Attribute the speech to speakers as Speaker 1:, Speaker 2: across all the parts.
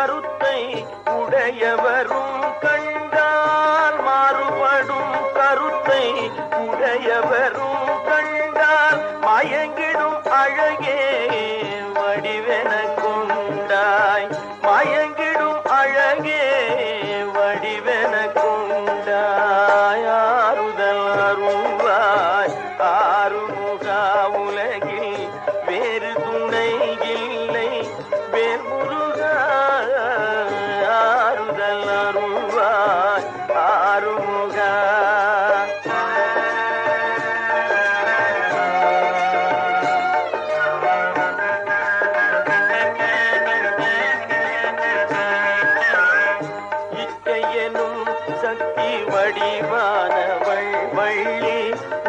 Speaker 1: கருத்தை உடையவரும் கண்டால் மாறுபடும் கருத்தை உடையவரும் கண்டால் மயங்கிடும் அழகே வடிவென கொண்டாய் மயங்கிடும் அழகே வடிவென கொண்டாய் ஆறுதல் அருள்வாய் ஆறுமுகா உலகில் வேறு துணை இல்லை வேல் முருகா ஆறுதல் அருள்வாய் ஆறுமுகா சக்தி வடிவானவள் வள்ளி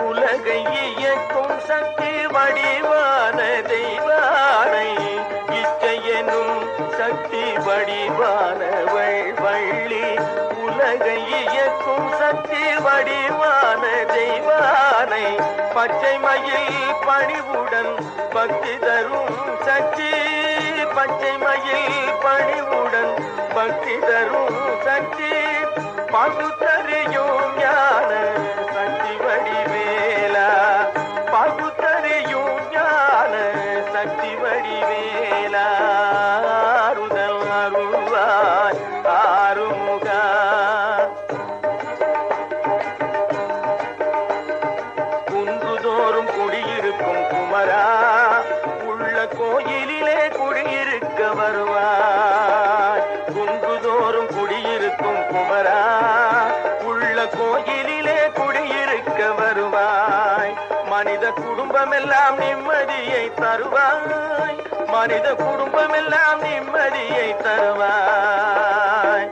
Speaker 1: உலகை இயக்கும் சக்தி வடிவான தெய்வானை இச்சையெனும் சக்தி வடிவானவள் வள்ளி உலகை இயக்கும் சக்தி வடிவான தெய்வானை பச்சை மயில் பணிவுடன் பக்தி தரும் சக்தி பச்சை மயில் பணிவுடன் பக்தி தரும் சக்தி பகுத்தறியும் ஞான சக்தி வடிவேலா பகுத்தறியும் ஞான சக்தி வடிவேலா ஆறுதல் அருள்வாய் ஆறுமுகா குன்றுதோறும் குடியிருக்கும் குமரா உள்ள கோயிலிலே குடியிருக்க வருவாய் குன்றுதோறும் குடியிருக்கும் குமரா உள்ள கோயிலிலே குடியிருக்க வருவாய் மனித குடும்பமெல்லாம் நிம்மதியை தருவாய் மனித குடும்பமெல்லாம் நிம்மதியை தருவாய்